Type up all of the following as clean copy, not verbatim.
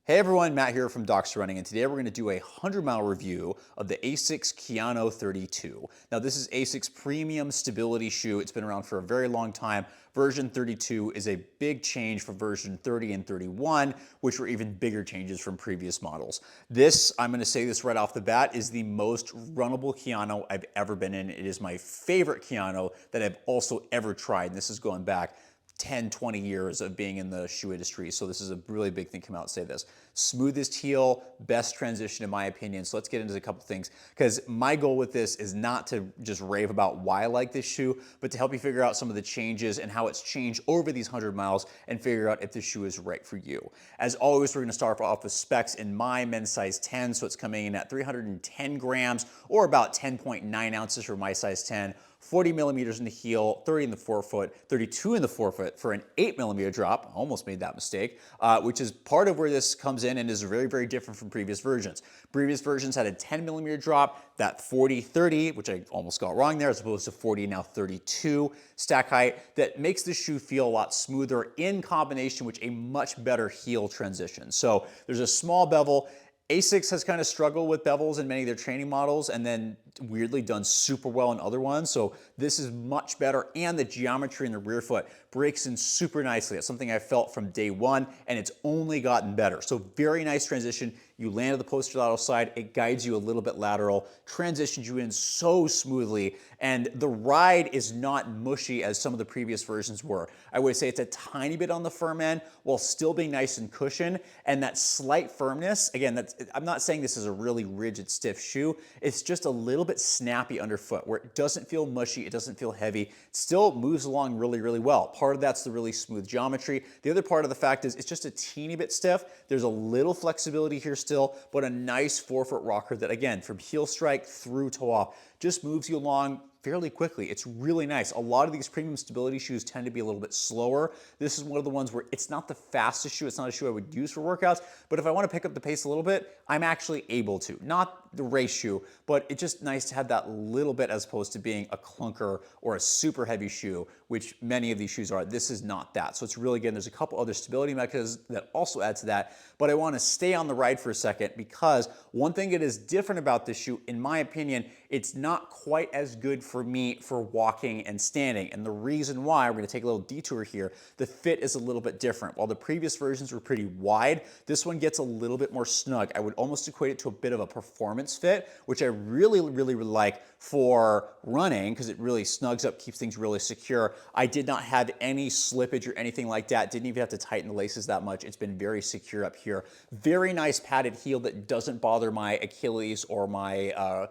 Hey everyone, Matt here from Docs Running, and today we're going to do a 100-mile review of the ASICS Kayano 32. Now this is ASICS premium stability shoe. It's been around for a very long time. Version 32 is a big change from version 30 and 31, which were even bigger changes from previous models. This, I'm going to say this right off the bat, is the most runnable Kayano I've ever been in. It is my favorite Kayano that I've also ever tried, and this is going back 10, 20 years of being in the shoe industry. So this is a really big thing to come out and say this. Smoothest heel, best transition in my opinion. So let's get into a couple things, because my goal with this is not to just rave about why I like this shoe, but to help you figure out some of the changes and how it's changed over these 100 miles and figure out if this shoe is right for you. As always, we're going to start off with specs in my men's size 10. So it's coming in at 310 grams or about 10.9 ounces for my size 10. 40 millimeters in the heel, 30 in the forefoot, 32 in the forefoot for an 8 millimeter drop. Almost made that mistake, which is part of where this comes in and is very, very different from previous versions. Previous versions had a 10 millimeter drop, that 40-30, which I almost got wrong there, as opposed to 40, now 32 stack height. That makes the shoe feel a lot smoother in combination with a much better heel transition. So there's a small bevel. ASICS has kind of struggled with bevels in many of their training models and then weirdly done super well in other ones. So this is much better, and the geometry in the rear foot breaks in super nicely. That's something I felt from day one, and it's only gotten better. So very nice transition. You land at the posterolateral side, it guides you a little bit lateral, transitions you in so smoothly, and the ride is not mushy as some of the previous versions were. I would say it's a tiny bit on the firm end while still being nice and cushioned, and that slight firmness, again, I'm not saying this is a really rigid, stiff shoe. It's just a little bit snappy underfoot where it doesn't feel mushy, it doesn't feel heavy, it still moves along really, really well. Part of that's the really smooth geometry. The other part of the fact is it's just a teeny bit stiff. There's a little flexibility here still, but a nice forefoot rocker that, again, from heel strike through toe off, just moves you along fairly quickly. It's really nice. A lot of these premium stability shoes tend to be a little bit slower. This is one of the ones where it's not the fastest shoe. It's not a shoe I would use for workouts, but if I want to pick up the pace a little bit, I'm actually able to. Not the race shoe, but it's just nice to have that little bit as opposed to being a clunker or a super heavy shoe, which many of these shoes are. This is not that. So it's really good. There's a couple other stability mechanisms that also add to that, but I want to stay on the ride for a second because one thing that is different about this shoe, in my opinion, it's not quite as good for me for walking and standing. And the reason why, we're going to take a little detour here, the fit is a little bit different. While the previous versions were pretty wide, this one gets a little bit more snug. I would almost equate it to a bit of a performance fit, which I really, really, really like for running because it really snugs up, keeps things really secure. I did not have any slippage or anything like that. Didn't even have to tighten the laces that much. It's been very secure up here. Very nice padded heel that doesn't bother my Achilles or my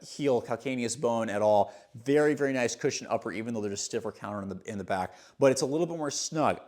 heel calcaneus bone at all. Very, very nice cushion upper, even though there's a stiffer counter in the back, but it's a little bit more snug.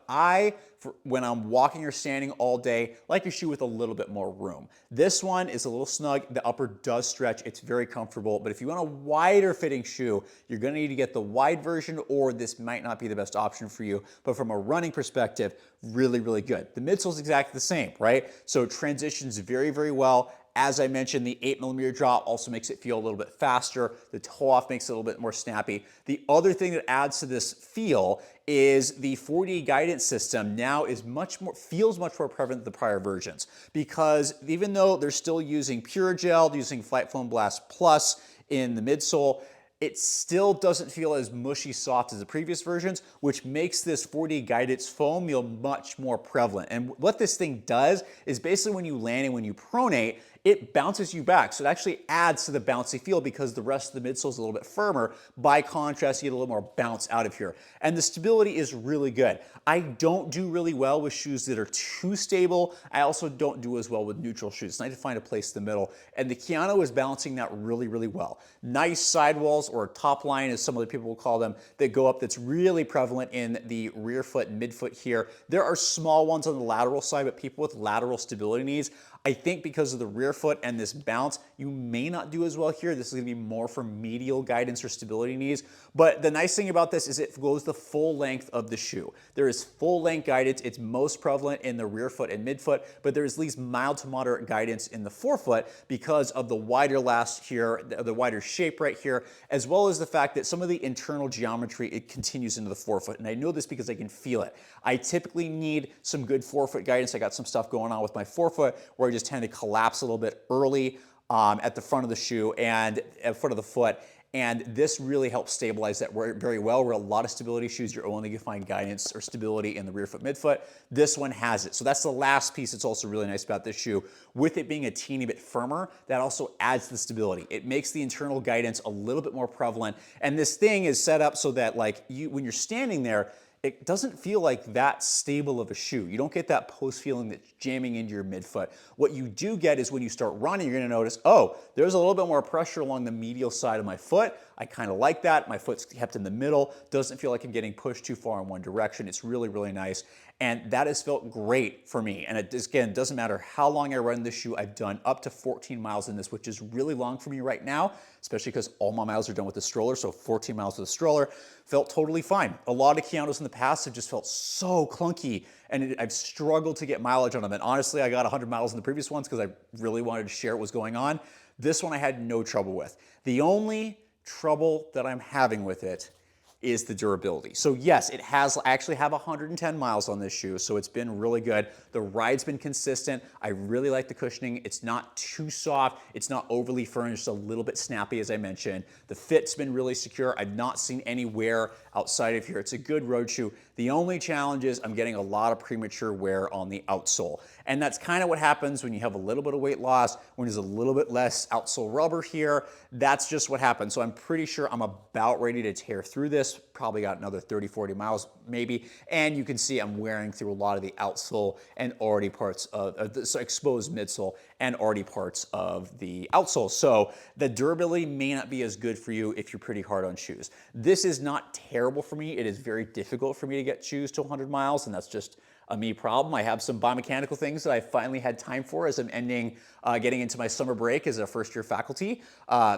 When I'm walking or standing all day, like a shoe with a little bit more room. This one is a little snug. The upper does stretch. It's very comfortable, but if you want a wider fitting shoe, you're gonna need to get the wide version, or this might not be the best option for you. But from a running perspective, really, really good. The midsole is exactly the same, right? So it transitions very, very well. As I mentioned, the 8 millimeter drop also makes it feel a little bit faster. The toe off makes it a little bit more snappy. The other thing that adds to this feel is the 4D guidance system now feels much more prevalent than the prior versions, because even though they're still using Pure Gel, using Flight Foam Blast Plus in the midsole, it still doesn't feel as mushy soft as the previous versions, which makes this 4D guidance foam feel much more prevalent. And what this thing does is basically when you land and when you pronate, it bounces you back. So it actually adds to the bouncy feel because the rest of the midsole is a little bit firmer. By contrast, you get a little more bounce out of here. And the stability is really good. I don't do really well with shoes that are too stable. I also don't do as well with neutral shoes. It's nice to find a place in the middle. And the Kayano is balancing that really, really well. Nice sidewalls, or top line as some other people will call them, that go up, that's really prevalent in the rear foot and midfoot here. There are small ones on the lateral side, but people with lateral stability needs, I think because of the rear rear foot and this bounce, you may not do as well here. This is gonna be more for medial guidance or stability needs. But the nice thing about this is it goes the full length of the shoe. There is full length guidance. It's most prevalent in the rear foot and midfoot, but there is at least mild to moderate guidance in the forefoot because of the wider last here, the wider shape right here, as well as the fact that some of the internal geometry, it continues into the forefoot. And I know this because I can feel it. I typically need some good forefoot guidance. I got some stuff going on with my forefoot where I just tend to collapse a little bit early at the front of the shoe and at the foot of the foot. And this really helps stabilize that very well. Where a lot of stability shoes, you're only gonna find guidance or stability in the rear foot, midfoot. This one has it. So that's the last piece that's also really nice about this shoe. With it being a teeny bit firmer, that also adds to the stability. It makes the internal guidance a little bit more prevalent. And this thing is set up so that like when you're standing there, it doesn't feel like that stable of a shoe. You don't get that post feeling that's jamming into your midfoot. What you do get is when you start running, you're gonna notice, oh, there's a little bit more pressure along the medial side of my foot. I kind of like that. My foot's kept in the middle. Doesn't feel like I'm getting pushed too far in one direction. It's really, really nice. And that has felt great for me. And it, again, doesn't matter how long I run this shoe. I've done up to 14 miles in this, which is really long for me right now, especially because all my miles are done with the stroller. So 14 miles with the stroller felt totally fine. A lot of Kayanos in the past have just felt so clunky, and I've struggled to get mileage on them. And honestly, I got 100 miles in the previous ones because I really wanted to share what was going on. This one I had no trouble with. The only trouble that I'm having with it is the durability. So yes, I actually have 110 miles on this shoe, so it's been really good. The ride's been consistent. I really like the cushioning. It's not too soft. It's not overly firm, just a little bit snappy, as I mentioned. The fit's been really secure. I've not seen any wear outside of here. It's a good road shoe. The only challenge is I'm getting a lot of premature wear on the outsole. And that's kind of what happens when you have a little bit of weight loss, when there's a little bit less outsole rubber here. That's just what happens. So I'm pretty sure I'm about ready to tear through this. Probably got another 30, 40 miles maybe. And you can see I'm wearing through a lot of the outsole and already parts of the exposed midsole and already parts of the outsole. So the durability may not be as good for you if you're pretty hard on shoes. This is not terrible for me. It is very difficult for me to get shoes to 100 miles, and that's just a me problem. I have some biomechanical things that I finally had time for as I'm getting into my summer break as a first-year faculty,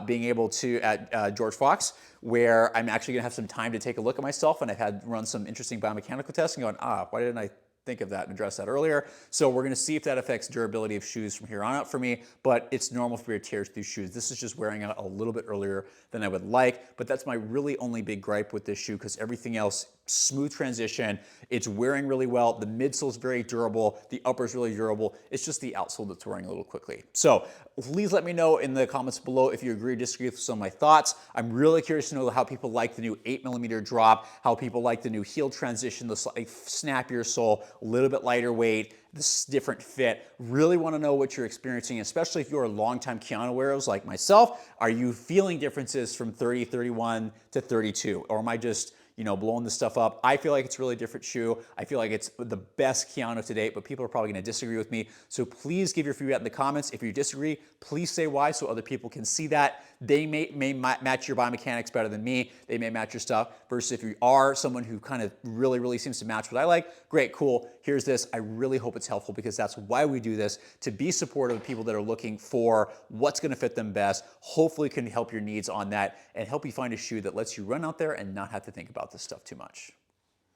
being able to at George Fox, where I'm actually gonna have some time to take a look at myself, and I've had run some interesting biomechanical tests and going, why didn't I think of that and address that earlier? So we're gonna see if that affects durability of shoes from here on out for me, but it's normal for me to tear through shoes. This is just wearing out a little bit earlier than I would like, but that's my really only big gripe with this shoe, because everything else, smooth transition, it's wearing really well. The midsole is very durable. The upper is really durable. It's just the outsole that's wearing a little quickly. So please let me know in the comments below if you agree or disagree with some of my thoughts. I'm really curious to know how people like the new 8mm drop, how people like the new heel transition, the slightly snappier sole, a little bit lighter weight, this different fit. Really want to know what you're experiencing, especially if you're a longtime Kayano wearers like myself. Are you feeling differences from 30, 31 to 32? Or am I just, blowing this stuff up? I feel like it's a really different shoe. I feel like it's the best Kayano to date, but people are probably gonna disagree with me. So please give your feedback in the comments. If you disagree, please say why so other people can see that. They may match your biomechanics better than me. They may match your stuff, versus if you are someone who kind of really, really seems to match what I like, great, cool, here's this. I really hope it's helpful, because that's why we do this, to be supportive of people that are looking for what's gonna fit them best. Hopefully can help your needs on that and help you find a shoe that lets you run out there and not have to think about this stuff too much.